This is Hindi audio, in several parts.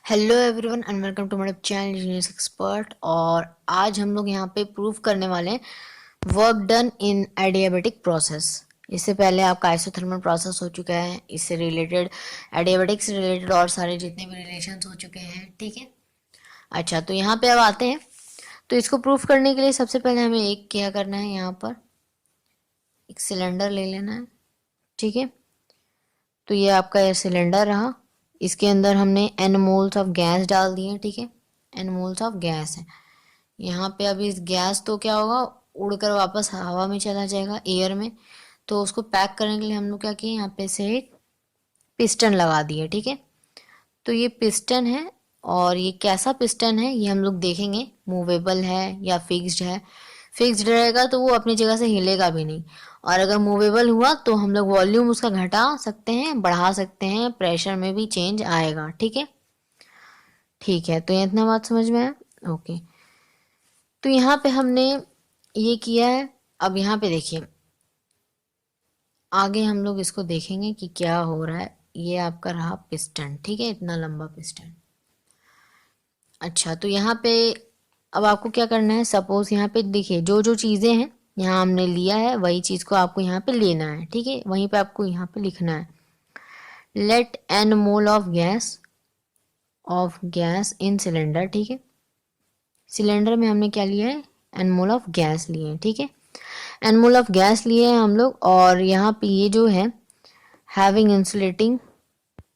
Hello everyone and welcome to my channel engineers expert. और आज हम लोग यहाँ पे प्रूव करने वाले हैं work done in adiabatic process. इससे पहले आपका आइसोथर्मल प्रोसेस हो चुका है, इससे रिलेटेड एडियाबेटिक से रिलेटेड और सारे जितने भी रिलेशंस हो चुके हैं, ठीक है। अच्छा, तो यहाँ पे अब आते हैं। तो इसको प्रूफ करने के लिए सबसे पहले हमें एक क्या करना है, यहाँ पर एक सिलेंडर ले लेना है, ठीक है। तो ये आपका ये सिलेंडर रहा, इसके अंदर हमने एन मोल्स ऑफ गैस डाल दिए, ठीक है। एन मोल्स ऑफ गैस है यहाँ पे। अब इस गैस तो क्या होगा, उड़कर वापस हवा में चला जाएगा, एयर में। तो उसको पैक करने के लिए हम लोग क्या किए, यहाँ पे से एक पिस्टन लगा दिए, ठीक है। तो ये पिस्टन है, और ये कैसा पिस्टन है ये हम लोग देखेंगे, मूवेबल है या फिक्स्ड है। फिक्स्ड रहेगा तो वो अपनी जगह से हिलेगा भी नहीं, और अगर मूवेबल हुआ तो हम लोग वॉल्यूम उसका घटा सकते हैं, बढ़ा सकते हैं, प्रेशर में भी चेंज आएगा, ठीक है। ठीक है, तो ये इतना बात समझ में आया, ओके। तो यहाँ पे हमने ये किया है। अब यहाँ पे देखिए, आगे हम लोग इसको देखेंगे कि क्या हो रहा है। ये आपका रहा पिस्टन, ठीक है, इतना लंबा पिस्टन। अच्छा, तो यहाँ पे अब आपको क्या करना है, सपोज यहाँ पे देखिए जो जो चीज़ें हैं यहाँ हमने लिया है, वही चीज़ को आपको यहाँ पे लेना है, ठीक है। वहीं पे आपको यहाँ पे लिखना है, let n mole of gas in cylinder, ठीक है। सिलेंडर में हमने क्या लिया है, एन मोल ऑफ गैस लिए हैं, ठीक है। एन मोल ऑफ गैस लिए हैं हम लोग, और यहाँ पे ये जो है हैविंग इंसुलेटिंग,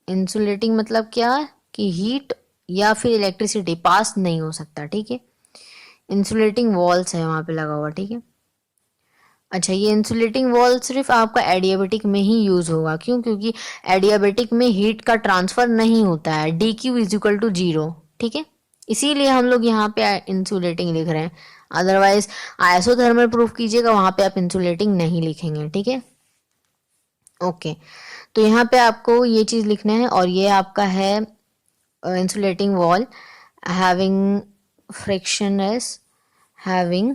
इंसुलेटिंग मतलब क्या है कि हीट या फिर इलेक्ट्रिसिटी पास नहीं हो सकता, ठीक है। इंसुलेटिंग वॉल्स है वहाँ पे लगा हुआ, ठीक है। अच्छा, ये इंसुलेटिंग वॉल सिर्फ आपका एडियाबेटिक में ही यूज होगा, क्यों? क्योंकि एडियाबेटिक में हीट का ट्रांसफर नहीं होता है, d Q is equal to zero, ठीक है। इसीलिए हम लोग यहाँ पे इंसुलेटिंग लिख रहे हैं। अदरवाइज आइसोथर्मल प्रूफ कीजिएगा, वहां पे आप इंसुलेटिंग नहीं लिखेंगे, ठीक है। ओके, तो यहाँ पे आपको ये चीज लिखना है, और ये आपका है insulating wall having frictionless, having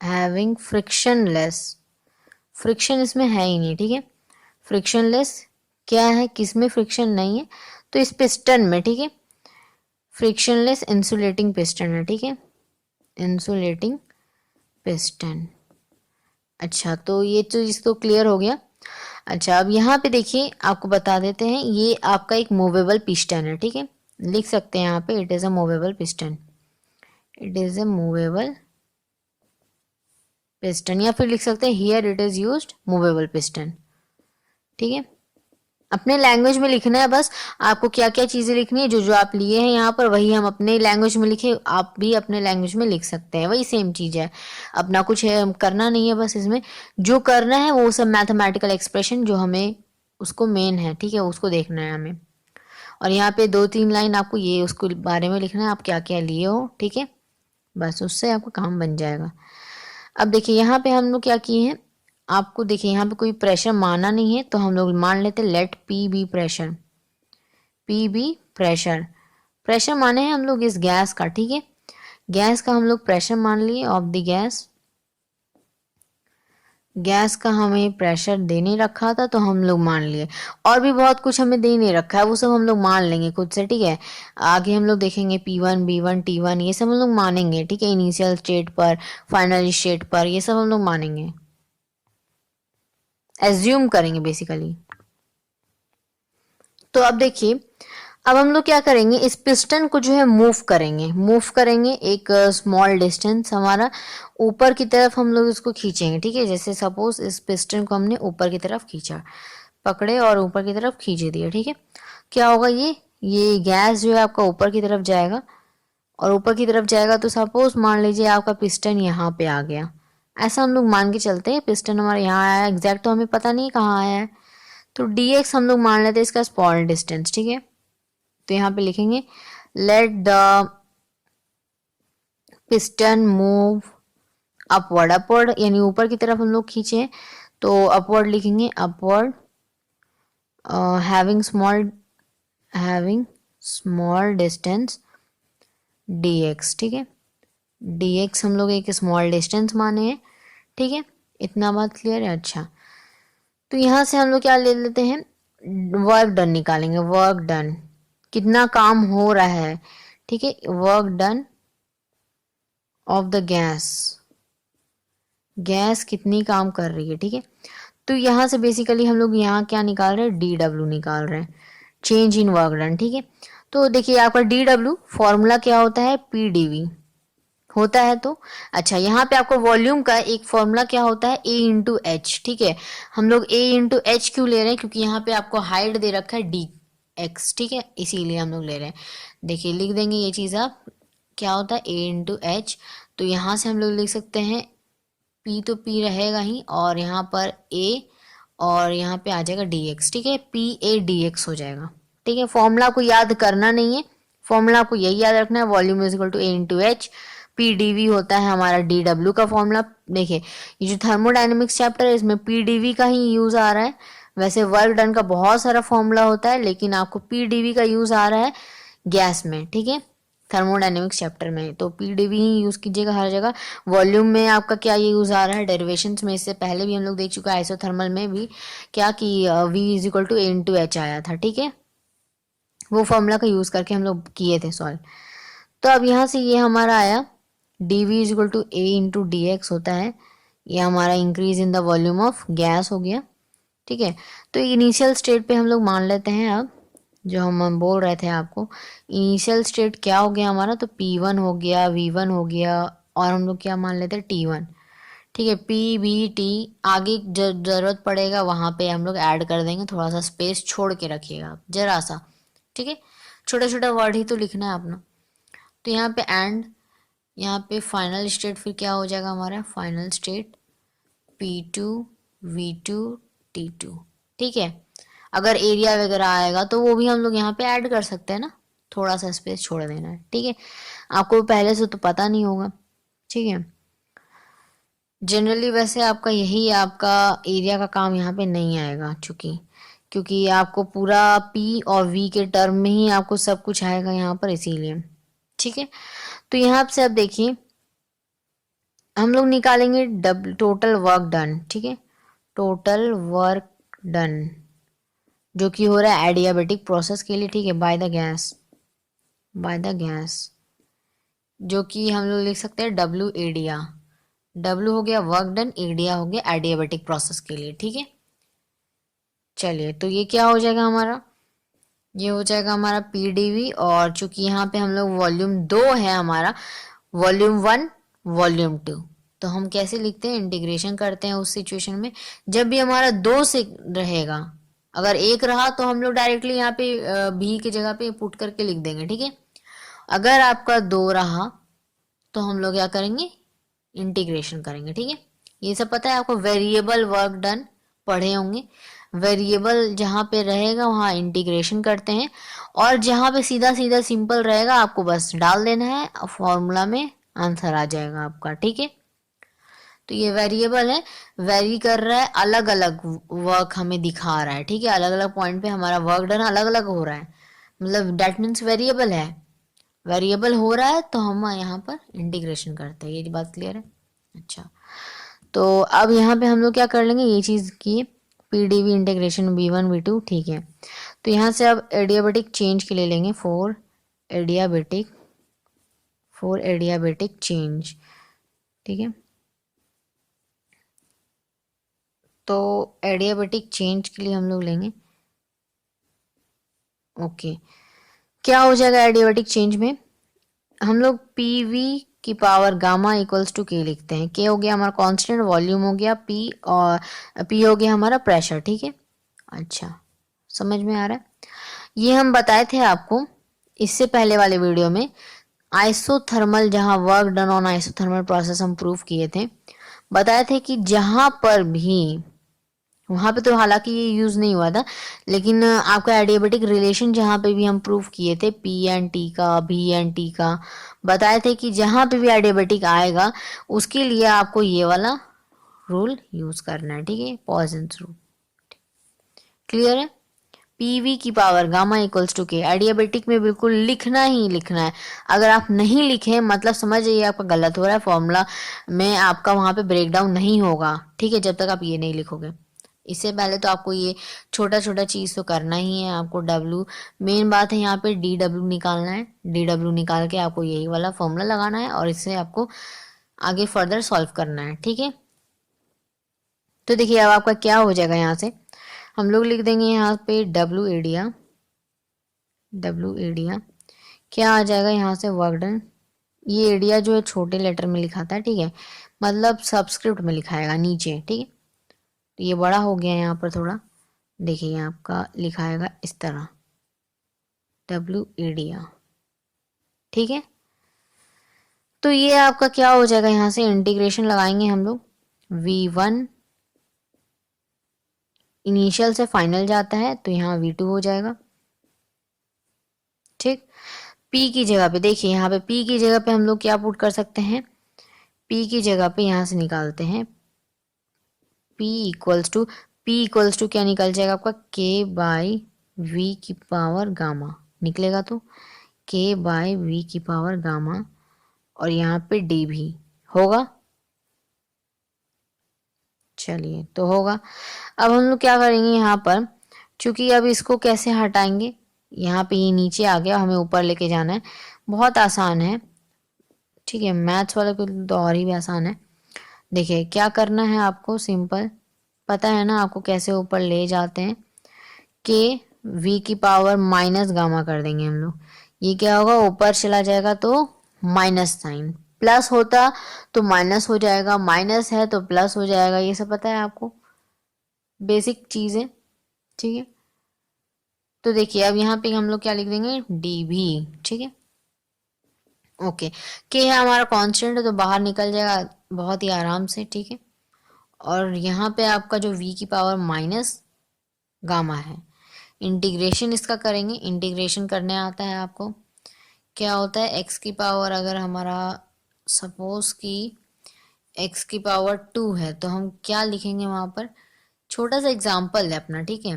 having frictionless. Friction इसमें है ही नहीं, ठीक है। फ्रिक्शनलेस क्या है, किसमें फ्रिक्शन नहीं है, तो इस पिस्टन में, ठीक है। फ्रिक्शनलेस इंसुलेटिंग पिस्टन है, ठीक है, इंसुलेटिंग पिस्टन। अच्छा, तो ये तो इसको क्लियर हो गया। अच्छा, अब यहाँ पे देखिए आपको बता देते हैं, ये आपका एक मूवेबल पिस्टन है, ठीक है। लिख सकते हैं यहाँ पे, it is a movable piston, it is a movable piston, या फिर लिख सकते हैं here it is used movable piston, ठीक है। अपने लैंग्वेज में लिखना है बस, आपको क्या क्या चीज़ें लिखनी है, जो जो आप लिए हैं यहाँ पर वही हम अपने लैंग्वेज में लिखे, आप भी अपने लैंग्वेज में लिख सकते हैं, वही सेम चीज़ है। अपना कुछ है करना नहीं है, बस इसमें जो करना है वो सब मैथमेटिकल एक्सप्रेशन जो हमें उसको मेन है, ठीक है, उसको देखना है हमें। और यहाँ पे 2-3 लाइन आपको ये उसको बारे में लिखना है, आप क्या क्या लिए हो, ठीक है। बस उससे आपका काम बन जाएगा। अब देखिए यहाँ पे हम लोग क्या किए हैं, आपको देखिए यहाँ पे कोई प्रेशर माना नहीं है, तो हम लोग मान लेते let P B pressure, P B pressure. Pressure माने हैं हम लोग इस गैस का, ठीक है। गैस का हम लोग प्रेशर मान लिए ऑफ द गैस, गैस का हमें प्रेशर दे नहीं रखा था तो हम लोग मान लिए। और भी बहुत कुछ हमें दे नहीं रखा है, वो सब हम लोग मान लेंगे खुद से, ठीक है। आगे हम लोग देखेंगे P1 B1 T1, ये सब हम लोग मानेंगे, ठीक है। इनिशियल स्टेट पर, फाइनल स्टेट पर, ये सब हम लोग मानेंगे, एज्यूम करेंगे बेसिकली। तो अब देखिए, अब हम लोग क्या करेंगे, इस पिस्टन को जो है मूव करेंगे, मूव करेंगे एक स्मॉल डिस्टेंस हमारा ऊपर की तरफ हम लोग इसको खींचेंगे, ठीक है। जैसे सपोज इस पिस्टन को हमने ऊपर की तरफ खींचा, पकड़े और ऊपर की तरफ खींच दिया, ठीक है। क्या होगा, ये गैस जो है आपका ऊपर की तरफ जाएगा, और ऊपर की तरफ जाएगा तो सपोज मान लीजिए आपका पिस्टन यहाँ पे आ गया, ऐसा हम लोग मान के चलते हैं। पिस्टन हमारा यहाँ आया, एग्जैक्ट तो हमें पता नहीं कहाँ आया है, तो dx हम लोग मान लेते हैं इसका स्मॉल डिस्टेंस, ठीक है। तो यहाँ पे लिखेंगे let the piston move upward, upward यानी ऊपर की तरफ हम लोग खींचे, तो अपवर्ड लिखेंगे, upward having small distance dx, ठीक है। dx हम लोग एक स्मॉल डिस्टेंस माने हैं, ठीक है। इतना बात क्लियर है। अच्छा, तो यहाँ से हम लोग क्या ले लेते हैं, वर्क डन निकालेंगे, वर्क डन कितना काम हो रहा है, ठीक है, work done of the gas, gas कितनी काम कर रही है, ठीक है। तो यहाँ से बेसिकली हम लोग यहाँ क्या निकाल रहे हैं, डी डब्ल्यू निकाल रहे हैं, चेंज इन वर्क डन, ठीक है। तो देखिए आपका डी डब्ल्यू फॉर्मूला क्या होता है, पी डी वी होता है। तो अच्छा, यहाँ पे आपको वॉल्यूम का एक फॉर्मूला क्या होता है, ए इंटू एच, ठीक है। हम लोग ए इंटू एच क्यों ले रहे हैं, क्योंकि यहाँ पे आपको हाइट दे रखा है डी एक्स, ठीक है, इसीलिए हम लोग ले रहे हैं। देखिए लिख देंगे ये चीज़ आप, क्या होता है ए इंटू एच। तो यहाँ से हम लोग लिख सकते हैं पी, तो पी रहेगा ही, और यहाँ पर ए, और यहाँ पे आ जाएगा डी एक्स, ठीक है, पी ए डी एक्स हो जाएगा, ठीक है। फॉर्मूला को याद करना नहीं है, फॉर्मूला को यही याद रखना है, volume is equal to A into H, P D V होता है हमारा डी डब्ल्यू का फॉर्मूला। देखिए ये जो थर्मोडाइनमिक्स चैप्टर है इसमें पी डी वी का ही यूज आ रहा है, वैसे वर्क डन का बहुत सारा फॉर्मूला होता है, लेकिन आपको पी डी वी का यूज आ रहा है गैस में, ठीक है, थर्मोडाइनमिक्स चैप्टर में, तो पीडीवी ही यूज कीजिएगा हर जगह। वॉल्यूम में आपका क्या ये यूज आ रहा है, डेरिवेशंस में इससे पहले भी हम लोग देख चुका है, आइसोथर्मल में भी क्या कि V is equal to A into H आया था, ठीक है, वो फॉर्मूला का यूज करके हम लोग किए थे सॉल्व। तो अब यहाँ से ये हमारा आया D V is equal to A into D X होता है, ये हमारा increase in the volume of gas हो गया, ठीक है। तो इनिशियल स्टेट पे हम लोग मान लेते हैं, अब जो हम बोल रहे थे आपको, इनिशियल स्टेट क्या हो गया हमारा, तो P1 हो गया, V1 हो गया, और हम लोग क्या मान लेते हैं T1, ठीक है। P, V, T आगे जरूरत पड़ेगा वहाँ पे हम लोग ऐड कर देंगे, थोड़ा सा स्पेस छोड़ के रखिएगा आप जरा सा, ठीक है, छोटा छोटा वर्ड ही तो लिखना है अपना। तो यहाँ पे एंड, यहाँ पे फाइनल स्टेट फिर क्या हो जाएगा हमारा, final state P2, V2, T2, ठीक है। अगर एरिया वगैरह आएगा तो वो भी हम लोग यहाँ पे ऐड कर सकते हैं ना, थोड़ा सा स्पेस छोड़ देना है, ठीक है। आपको पहले से तो पता नहीं होगा, ठीक है। जनरली वैसे आपका यही आपका एरिया का काम यहाँ पे नहीं आएगा, चूंकि क्योंकि आपको पूरा पी और वी के टर्म में ही आपको सब कुछ आएगा यहाँ पर, इसीलिए, ठीक है। तो यहाँ से अब देखिए हम लोग निकालेंगे टोटल वर्क डन, ठीक है, टोटल वर्क डन जो कि हो रहा है एडियाबेटिक प्रोसेस के लिए, ठीक है, by the gas, by the gas, जो कि हम लोग लिख सकते हैं डब्ल्यू एडिया, डब्ल्यू हो गया वर्क डन, एडिया हो गया एडियाबेटिक प्रोसेस के लिए, ठीक है। चलिए तो ये क्या हो जाएगा हमारा, ये हो जाएगा हमारा पीडीवी, और चूंकि यहाँ पे हम लोग वॉल्यूम 2 है हमारा, वॉल्यूम 1 वॉल्यूम 2, तो हम कैसे लिखते हैं, इंटीग्रेशन करते हैं उस सिचुएशन में जब भी हमारा 2 से रहेगा। अगर 1 रहा तो हम लोग डायरेक्टली यहाँ पे भी की जगह पे पुट करके लिख देंगे, ठीक है। अगर आपका 2 रहा तो हम लोग क्या करेंगे, इंटीग्रेशन करेंगे, ठीक है। ये सब पता है आपको, वेरिएबल वर्क डन पढ़े होंगे, वेरिएबल जहाँ पे रहेगा वहाँ इंटीग्रेशन करते हैं, और जहाँ पे सीधा सीधा सिंपल रहेगा आपको बस डाल देना है, फॉर्मूला में आंसर आ जाएगा आपका, ठीक है। तो ये वेरिएबल है, वेरी कर रहा है, अलग अलग वर्क हमें दिखा रहा है, ठीक है, अलग अलग पॉइंट पे हमारा वर्क डन अलग अलग हो रहा है, मतलब डेट मीन्स वेरिएबल है, वेरिएबल हो रहा है तो हम यहाँ पर इंटीग्रेशन करते हैं, ये बात क्लियर है। अच्छा, तो अब यहाँ पे हम लोग क्या कर लेंगे, ये चीज़ की पीडीवी इंटीग्रेशन V1 V2, ठीक है। तो यहाँ से अब एडियाबेटिक चेंज के लिए लेंगे, एडियाबेटिक फॉर एडियाबेटिक चेंज, ठीक है। तो एडियाबेटिक चेंज के लिए हम लोग लेंगे, ओके, क्या हो जाएगा एडियाबेटिक चेंज में, हम लोग पी वी की पावर गामा इक्वल्स टू के लिखते हैं, के हो गया हमारा कांस्टेंट, वॉल्यूम हो गया पी, और पी हो गया हमारा प्रेशर, ठीक है। अच्छा, समझ में आ रहा है, ये हम बताए थे आपको इससे पहले वाले वीडियो में, आइसोथर्मल जहाँ work done on isothermal process हम प्रूव किए थे, बताए थे कि जहाँ पर भी, वहाँ पे तो हालांकि ये यूज नहीं हुआ था, लेकिन आपका एडियाबेटिक रिलेशन जहाँ पे भी हम प्रूव किए थे, पी एंड टी का, भी एंड टी का, बताए थे कि जहाँ पे भी एडियाबेटिक आएगा उसके लिए आपको ये वाला रूल यूज करना है, ठीक है, पॉइजन्स रूल, क्लियर है। पीवी की पावर गामा इक्वल्स टू के, एडियाबेटिक में बिल्कुल लिखना ही लिखना है, अगर आप नहीं लिखे मतलब समझ जाइए आपका गलत हो रहा है, फॉर्मूला में आपका वहाँ पे ब्रेक डाउन नहीं होगा, ठीक है, जब तक आप ये नहीं लिखोगे। इससे पहले तो आपको ये छोटा छोटा चीज़ तो करना ही है। आपको डब्ल्यू, मेन बात है यहाँ पे डी डब्ल्यू निकालना है। डी डब्ल्यू निकाल के आपको यही वाला फॉर्मूला लगाना है और इससे आपको आगे फर्दर सॉल्व करना है, ठीक है। तो देखिए अब आपका क्या हो जाएगा, यहाँ से हम लोग लिख देंगे यहाँ पे डब्ल्यू एरिया। डब्ल्यू एरिया क्या आ जाएगा यहाँ से, वर्क डन। ये एरिया जो है छोटे लेटर में लिखा था, ठीक है, मतलब सबस्क्रिप्ट में लिखाएगा नीचे, ठीक है। तो ये बड़ा हो गया यहाँ पर थोड़ा, देखिए यहाँ आपका लिखाएगा इस तरह डब्ल्यू एरिया, ठीक है। तो ये आपका क्या हो जाएगा, यहाँ से इंटीग्रेशन लगाएंगे हम लोग। V1 इनिशियल से फाइनल जाता है तो यहाँ V2 हो जाएगा, ठीक। P की जगह पे देखिए, यहाँ पे P की जगह पे हम लोग क्या पुट कर सकते हैं, P की जगह पे यहाँ से निकालते हैं P इक्वल्स टू क्या निकल जाएगा आपका, K बाई V की पावर गामा निकलेगा, तो K बाई V की पावर गामा, और यहाँ पे D भी होगा। चलिए तो होगा। अब हम लोग क्या करेंगे यहाँ पर, चूंकि अब इसको कैसे हटाएंगे, यहाँ पे ये नीचे आ गया, हमें ऊपर लेके जाना है। बहुत आसान है, ठीक है, मैथ्स वाले को तो और ही भी आसान है। देखिए क्या करना है आपको, सिंपल पता है ना आपको कैसे ऊपर ले जाते हैं। के वी की पावर माइनस गामा कर देंगे हम लोग। ये क्या होगा, ऊपर चला जाएगा तो माइनस साइन, प्लस होता तो माइनस हो जाएगा, माइनस है तो प्लस हो जाएगा, ये सब पता है आपको, बेसिक चीज़ है, ठीक है। तो देखिए अब यहाँ पे हम लोग क्या लिख देंगे, डी भी, ठीक है, ओके। के है हमारा कांस्टेंट है तो बाहर निकल जाएगा बहुत ही आराम से, ठीक है। और यहाँ पे आपका जो v की पावर माइनस गामा है, इंटीग्रेशन इसका करेंगे। इंटीग्रेशन करने आता है आपको, क्या होता है, x की पावर अगर हमारा सपोज कि x की पावर 2 है तो हम क्या लिखेंगे वहाँ पर, छोटा सा एग्जाम्पल है अपना, ठीक है।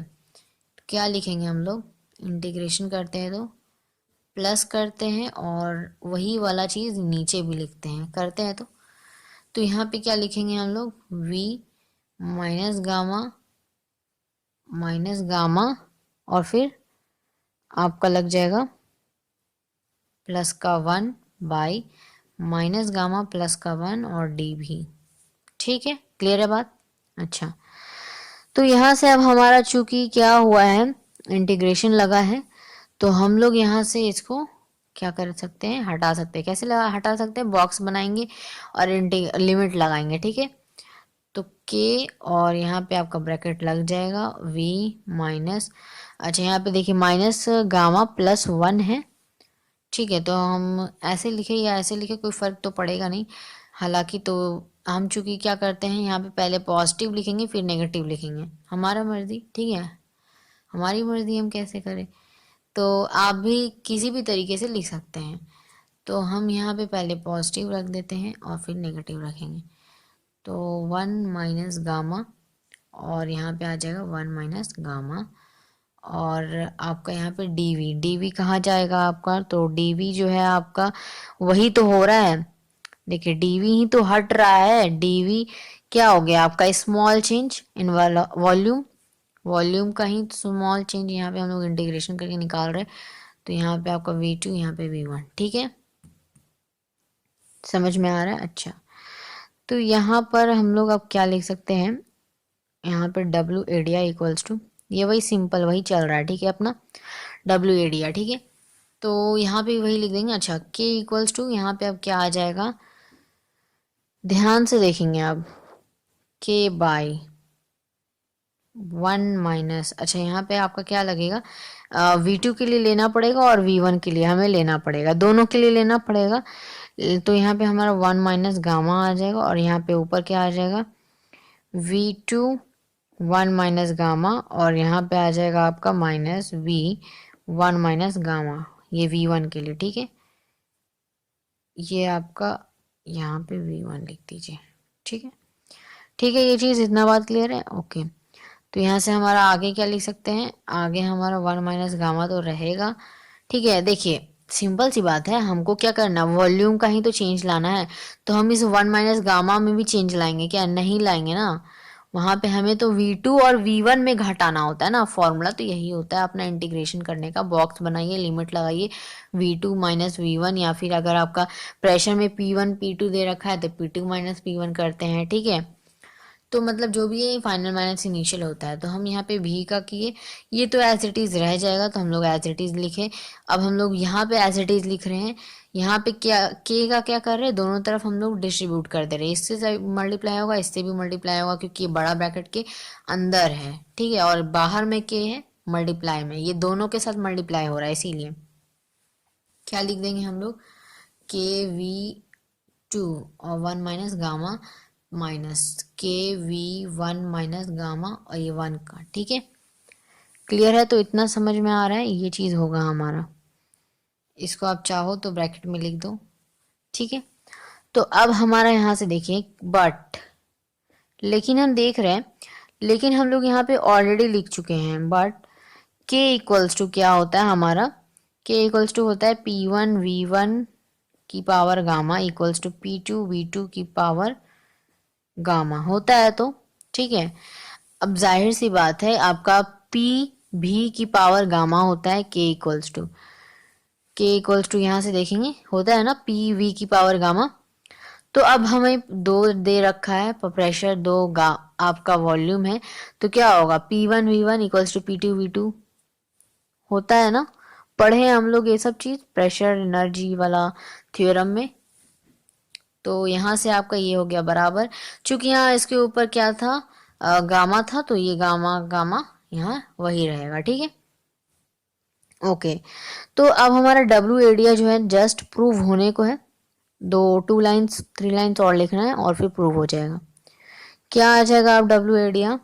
क्या लिखेंगे हम लोग, इंटीग्रेशन करते हैं तो प्लस करते हैं और वही वाला चीज़ नीचे भी लिखते हैं, करते हैं तो यहाँ पे क्या लिखेंगे हम लोग, v माइनस गामा और फिर आपका लग जाएगा प्लस का 1 बाई माइनस गामा प्लस का 1 और डी भी, ठीक है, क्लियर है बात। अच्छा, तो यहाँ से अब हमारा चूंकि क्या हुआ है, इंटीग्रेशन लगा है, तो हम लोग यहाँ से इसको क्या कर सकते हैं, हटा सकते हैं। कैसे लगा हटा सकते हैं, बॉक्स बनाएंगे और लिमिट लगाएंगे, ठीक है। तो के और यहाँ पे आपका ब्रैकेट लग जाएगा v माइनस, अच्छा यहाँ पे देखिए माइनस गामा प्लस 1 है, ठीक है। तो हम ऐसे लिखे या ऐसे लिखे कोई फ़र्क तो पड़ेगा नहीं, हालांकि तो हम चूंकि क्या करते हैं यहाँ पे पहले पॉजिटिव लिखेंगे फिर नेगेटिव लिखेंगे, हमारा मर्जी, ठीक है, हमारी मर्जी हम कैसे करें। तो आप भी किसी भी तरीके से लिख सकते हैं। तो हम यहाँ पे पहले पॉजिटिव रख देते हैं और फिर नेगेटिव रखेंगे, तो 1 माइनस गामा और यहाँ पे आ जाएगा 1 माइनस गामा, और आपका यहाँ पे डीवी कहाँ जाएगा आपका, तो डीवी जो है आपका वही तो हो रहा है, देखिए डीवी ही तो हट रहा है। डीवी क्या हो गया आपका, small change in volume, volume का ही स्मॉल चेंज यहाँ पे हम लोग इंटीग्रेशन करके निकाल रहे हैं। तो यहाँ पे आपका V2 यहाँ पे V1, ठीक है, समझ में आ रहा है। अच्छा, तो यहाँ पर हम लोग अब क्या लिख सकते हैं, यहाँ पे डब्ल्यू एरिया इक्वल्स टू, ये वही सिंपल वही चल रहा है, ठीक है, अपना डब्ल्यू एरिया, ठीक है। तो यहाँ पे वही लिख देंगे। अच्छा, के इक्वल्स टू, यहाँ पे अब क्या आ जाएगा, ध्यान से देखेंगे अब, के बाई 1 माइनस, अच्छा यहाँ पे आपका क्या लगेगा, V2 के लिए लेना पड़ेगा और V1 के लिए हमें लेना पड़ेगा, दोनों के लिए लेना पड़ेगा। तो यहाँ पे हमारा 1 माइनस गामा आ जाएगा और यहाँ पे ऊपर क्या आ जाएगा, V2 1 माइनस गामा, और यहाँ पे आ जाएगा आपका माइनस V1 माइनस गामा, ये V1 के लिए, ठीक है। ये आपका यहाँ पे V1 लिख दीजिए, ठीक है, ठीक है, ये चीज़ इतना बात क्लियर है, ओके। तो यहाँ से हमारा आगे क्या लिख सकते हैं, आगे हमारा 1 माइनस गामा तो रहेगा, ठीक है। देखिए सिंपल सी बात है, हमको क्या करना, वॉल्यूम का ही तो चेंज लाना है, तो हम इस 1 माइनस गामा में भी चेंज लाएंगे क्या, नहीं लाएंगे ना, वहां पे हमें तो V2 और V1 में घटाना होता है ना, फॉर्मूला तो यही होता है अपना इंटीग्रेशन करने का। बॉक्स बनाइए, लिमिट लगाइए V2 माइनस V1, या फिर अगर आपका प्रेशर में P1 P2 दे रखा है तो P2 माइनस P1 करते हैं, ठीक है। तो मतलब जो भी है फाइनल माइनस इनिशियल होता है। तो हम यहाँ पे भी का किए, ये तो एज इट इज़ रह जाएगा तो हम लोग एज इट इज़ लिखे। अब हम लोग यहाँ पे एज इट इज़ लिख रहे हैं, यहाँ पे क्या के का क्या कर रहे हैं, दोनों तरफ हम लोग डिस्ट्रीब्यूट कर दे रहे हैं। इससे मल्टीप्लाई होगा, इससे भी मल्टीप्लाई होगा, क्योंकि ये बड़ा ब्रैकेट के अंदर है, ठीक है, और बाहर में के है मल्टीप्लाई में, ये दोनों के साथ मल्टीप्लाई हो रहा है। इसीलिए क्या लिख देंगे हम लोग, KV2 और 1 minus gamma minus KV1 minus gamma और ये 1 का, ठीक है। क्लियर है? तो इतना समझ में आ रहा है, ये चीज़ होगा हमारा। इसको आप चाहो तो ब्रैकेट में लिख दो, ठीक है। तो अब हमारा यहाँ से देखिए बट, लेकिन हम देख रहे हैं, लेकिन हम लोग यहाँ पे ऑलरेडी लिख चुके हैं बट के इक्वल्स टू क्या होता है हमारा, के इक्वल्स टू होता है P1 V1 की power gamma equals to P2 V2 की पावर गामा होता है। तो ठीक है, अब जाहिर सी बात है आपका P भी की पावर गामा होता है, के इक्वल्स टू यहाँ से देखेंगे होता है ना PV की पावर गामा। तो अब हमें दो दे रखा है प्रेशर, दो आपका वॉल्यूम है, तो क्या होगा P1 V1 equals to P2 V2 होता है ना। पढ़े हैं हम लोग ये सब चीज़ प्रेशर एनर्जी वाला थ्योरम में। तो यहाँ से आपका ये हो गया बराबर, चूंकि यहाँ इसके ऊपर क्या था, गामा था, तो ये गामा गामा यहाँ वही रहेगा, ठीक है। ओके, तो अब हमारा डब्ल्यू एरिया जो है जस्ट प्रूव होने को है, 3 लाइन्स और लिखना है और फिर प्रूव हो जाएगा। क्या आ जाएगा आप W area,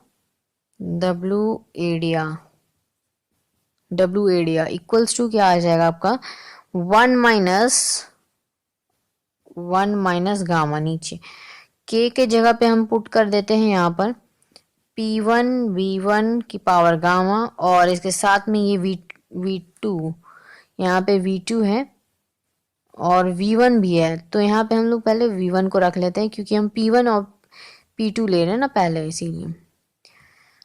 W area equals to क्या आ जाएगा आपका 1 माइनस गामा, नीचे के जगह पे हम पुट कर देते हैं यहाँ पर P1 V1 की पावर गामा, और इसके साथ में ये V2, यहाँ पे V2 है और V1 भी है। तो यहाँ पे हम लोग पहले V1 को रख लेते हैं, क्योंकि हम P1 और P2 ले रहे हैं ना पहले, इसीलिए।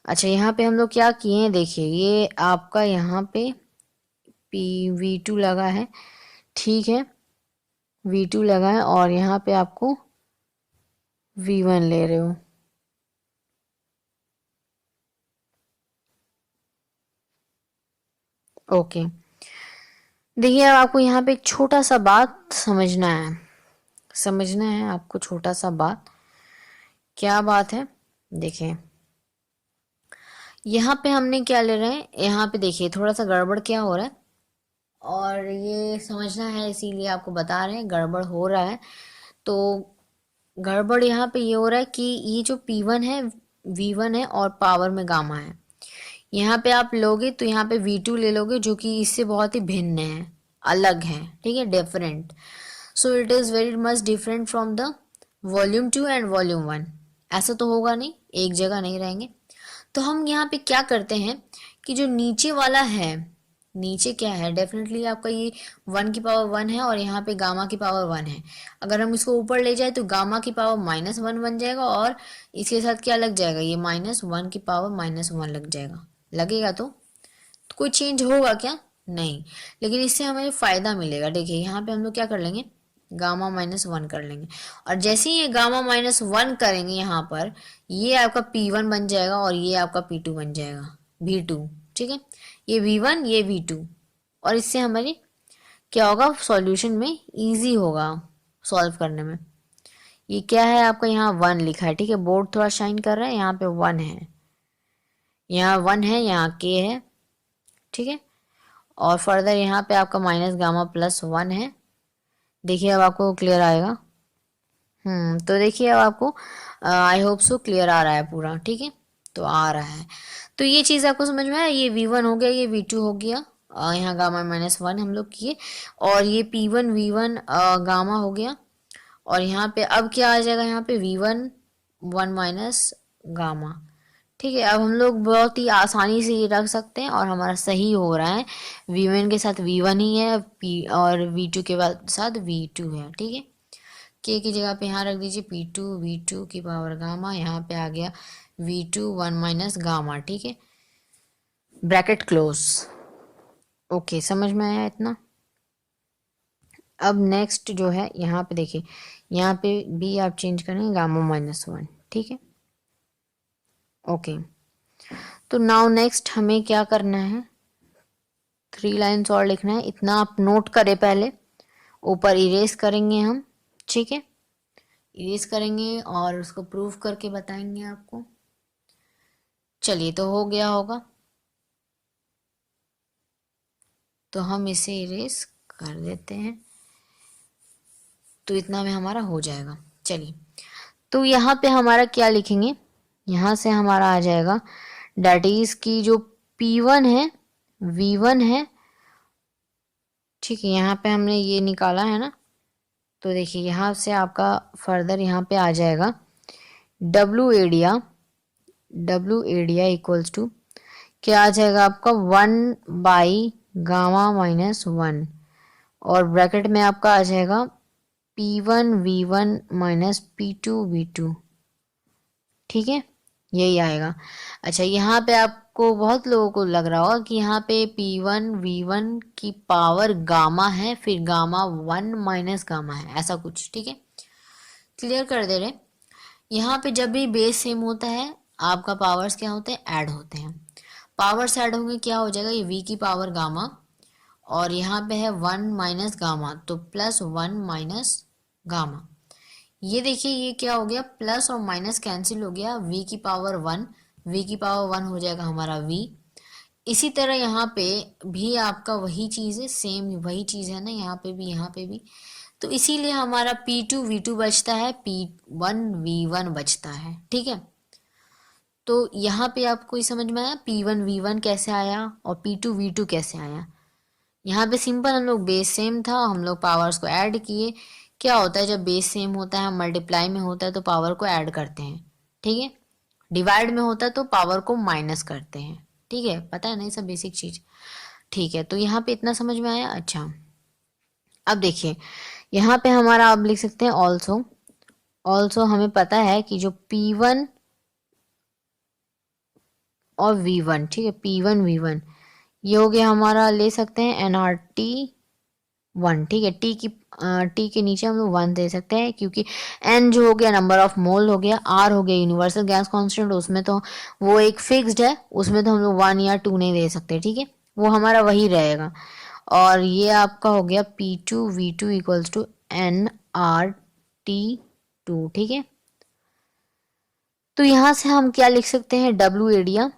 अच्छा, यहाँ पे हम लोग क्या किए हैं, देखिए ये आपका यहाँ पे V2 लगा है, ठीक है, V2 लगा है, और यहाँ पे आपको V1 ले रहे हो। ओके, देखिए अब आपको यहाँ पे एक छोटा सा बात समझना है आपको, छोटा सा बात। क्या बात है, देखिए यहाँ पे हमने क्या ले रहे हैं, यहाँ पे देखिए थोड़ा सा गड़बड़ क्या हो रहा है, और ये समझना है, इसीलिए आपको बता रहे हैं गड़बड़ हो रहा है। तो गड़बड़ यहाँ पे ये हो रहा है कि ये जो P1 है V1 है और पावर में गामा है, यहाँ पे आप लोगे तो यहाँ पे V2 ले लोगे, जो कि इससे बहुत ही भिन्न है, अलग है, ठीक है, different. So it is very much different from the volume 2 and volume 1। ऐसा तो होगा नहीं, एक जगह नहीं रहेंगे। तो हम यहाँ पे क्या करते हैं कि जो नीचे वाला है, नीचे क्या है, डेफिनेटली आपका ये 1 की पावर 1 है और यहाँ पे गामा की पावर 1 है। अगर हम इसको ऊपर ले जाए तो गामा की पावर -1 बन जाएगा, और इसके साथ क्या लग जाएगा, ये -1 की पावर -1 लग जाएगा। लगेगा तो कोई चेंज होगा क्या, नहीं, लेकिन इससे हमें फ़ायदा मिलेगा। देखिए यहाँ पे हम लोग क्या कर लेंगे, गामा -1 कर लेंगे, और जैसे ही ये गामा -1 करेंगे यहाँ पर, ये आपका P1 बन जाएगा और ये आपका P2 बन जाएगा, V2, ठीक है, ये V1 ये V2। और इससे हमारी क्या होगा, सॉल्यूशन में इजी होगा सॉल्व करने में। ये क्या है आपका, यहाँ 1 लिखा है, ठीक है, बोर्ड थोड़ा शाइन कर रहा है, यहाँ पे 1 है, यहाँ 1 है, यहाँ K है, ठीक है, और फर्दर यहाँ पे आपका माइनस गामा +1 है। देखिए अब आपको क्लियर आएगा। तो देखिए अब आपको आई होप सो क्लियर आ रहा है पूरा, ठीक है, तो आ रहा है। तो ये चीज़ आपको समझ में आया, ये V1 हो गया, ये V2 हो गया, यहाँ गामा -1 हम लोग किए, और ये P1 V1 गामा हो गया, और यहाँ पे अब क्या आ जाएगा, यहाँ पे V1 1 माइनस गामा, ठीक है। अब हम लोग बहुत ही आसानी से ये रख सकते हैं, और हमारा सही हो रहा है, V1 के साथ V1 ही है, और V2 के बाद साथ V2 है, ठीक है। के की जगह पे यहाँ रख दीजिए P2 V2 की पावर गामा, यहाँ पे आ गया V2 1 माइनस गामा। ठीक है, ब्रैकेट क्लोज। ओके, समझ में आया इतना। अब नेक्स्ट जो है यहाँ पे देखिए, यहाँ पे भी आप चेंज करेंगे गामा माइनस 1। ठीक है, ओके। तो नाउ नेक्स्ट हमें क्या करना है, 3 लाइन्स और लिखना है। इतना आप नोट करें पहले, ऊपर इरेज करेंगे हम। ठीक है, इरेज करेंगे और उसको प्रूफ करके बताएंगे आपको। चलिए, तो हो गया होगा, तो हम इसे इरेज कर देते हैं। तो इतना में हमारा हो जाएगा। चलिए, तो यहाँ पे हमारा क्या लिखेंगे, यहाँ से हमारा आ जाएगा डेट इज की जो P1 है V1 है। ठीक है, यहाँ पे हमने ये निकाला है ना, तो देखिए यहाँ से आपका फर्दर यहाँ पे आ जाएगा डब्ल्यू एडिया इक्वल्स टू क्या आ जाएगा आपका 1/गामा-1 और ब्रैकेट में आपका आ जाएगा P1 V1 minus P2 V2। ठीक है, यही आएगा। अच्छा, यहाँ पे आपको बहुत लोगों को लग रहा होगा कि यहाँ पे P1 V1 की पावर गामा है, फिर गामा 1 माइनस गामा है, ऐसा कुछ। ठीक है, क्लियर कर दे रहे। यहाँ पे जब भी बेस सेम होता है, आपका पावर्स क्या होते हैं, ऐड होते हैं। पावर्स ऐड होंगे, क्या हो जाएगा, ये V की पावर गामा और यहाँ पे है 1 माइनस गामा, तो +1 माइनस गामा। ये देखिए, ये क्या हो गया, प्लस और माइनस कैंसिल हो गया, V की पावर 1, V की पावर 1 हो जाएगा हमारा V। इसी तरह यहाँ पे भी आपका वही चीज़ है, सेम वही चीज़ है ना, यहाँ पे भी यहाँ पे भी। तो इसीलिए हमारा P2 V2 बचता है, P1 V1 बचता है। ठीक है, तो यहाँ पे आपको ये समझ में आया P1 V1 कैसे आया और P2 V2 कैसे आया। यहाँ पे सिंपल हम लोग बेस सेम था, हम लोग पावर्स को ऐड किए। क्या होता है जब बेस सेम होता है, मल्टीप्लाई में होता है तो पावर को ऐड करते हैं। ठीक है, डिवाइड में होता है तो पावर को माइनस करते हैं। ठीक है, पता है ना ये सब बेसिक चीज। ठीक है, तो यहाँ पे इतना समझ में आया। अच्छा, अब देखिए यहाँ पे हमारा अब लिख सकते हैं ऑल्सो। ऑल्सो हमें पता है कि जो P1 और V1, ठीक है, P1 V1 ये हो गया हमारा, ले सकते हैं nRT1। ठीक है, टी के नीचे हम लोग 1 दे सकते हैं, क्योंकि एन जो हो गया नंबर ऑफ मोल हो गया, आर हो गया यूनिवर्सल गैस कांस्टेंट, उसमें तो वो एक फिक्स्ड है, उसमें तो हम लोग 1 या 2 नहीं दे सकते। ठीक है, वो हमारा वही रहेगा। और ये आपका हो गया P2 V2 equals to nRT2। ठीक है, तो यहां से हम क्या लिख सकते हैं, डब्ल्यू एडिया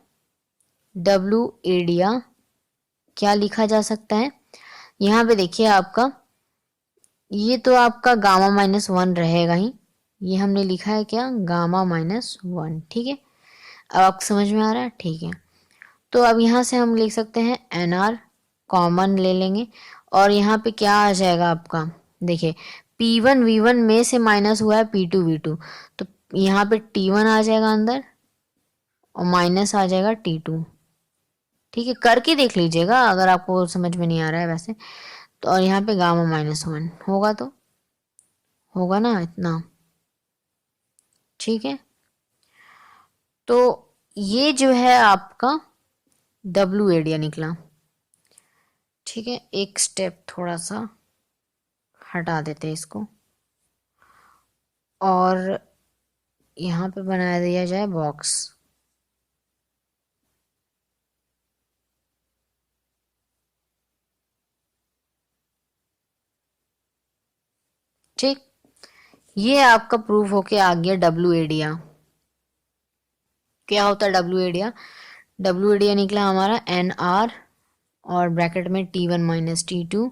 क्या लिखा जा सकता है। यहाँ पे देखिए आपका, ये तो आपका गामा-1 रहेगा ही, ये हमने लिखा है क्या, गामा-1। ठीक है, अब आपको समझ में आ रहा है। ठीक है, तो अब यहाँ से हम लिख सकते हैं NR, कॉमन ले लेंगे और यहाँ पे क्या आ जाएगा आपका, देखिए P1 V1 में से माइनस हुआ है P2 V2, तो यहाँ पे T1 आ जाएगा अंदर और माइनस आ जाएगा T2। ठीक है, करके देख लीजिएगा अगर आपको समझ में नहीं आ रहा है वैसे तो। और यहाँ पे गामा-1 होगा, तो होगा ना इतना। ठीक है, तो ये जो है आपका डब्ल्यू एरिया निकला। ठीक है, एक स्टेप थोड़ा सा हटा देते हैं इसको और यहाँ पे बना दिया जाए बॉक्स। ठीक, ये आपका प्रूफ होके आ गया डब्ल्यू एरिया। क्या होता है डब्ल्यू एरिया, डब्ल्यू एरिया निकला हमारा NR और ब्रैकेट में T1 माइनस T2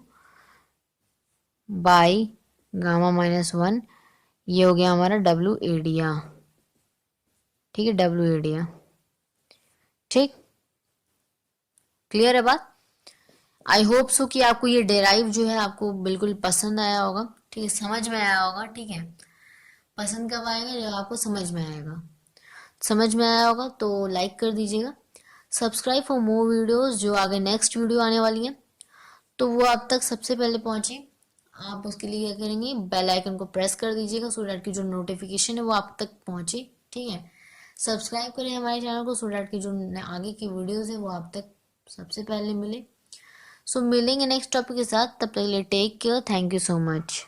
बाई गामा-1, ये हो गया हमारा डब्ल्यू एरिया। ठीक है, डब्ल्यू एरिया। ठीक, क्लियर है बात। आई होप सो कि आपको ये डेराइव जो है आपको बिल्कुल पसंद आया होगा। ठीक है, समझ में आया होगा। ठीक है, पसंद कब आएगा, जब आपको समझ में आएगा। समझ में आया होगा तो लाइक कर दीजिएगा, सब्सक्राइब फॉर मोर वीडियोस, जो आगे नेक्स्ट वीडियो आने वाली है तो वो आप तक सबसे पहले पहुंचे। आप उसके लिए क्या करेंगे, बेल आइकन को प्रेस कर दीजिएगा सो डैट की जो नोटिफिकेशन है वो आप तक पहुंचे। ठीक है, सब्सक्राइब करें हमारे चैनल को सो डैट की जो आगे की वीडियोस है वो आप तक सबसे पहले मिले। सो मिलेंगे नेक्स्ट टॉपिक के साथ, तब तक के लिए take care, thank you so much.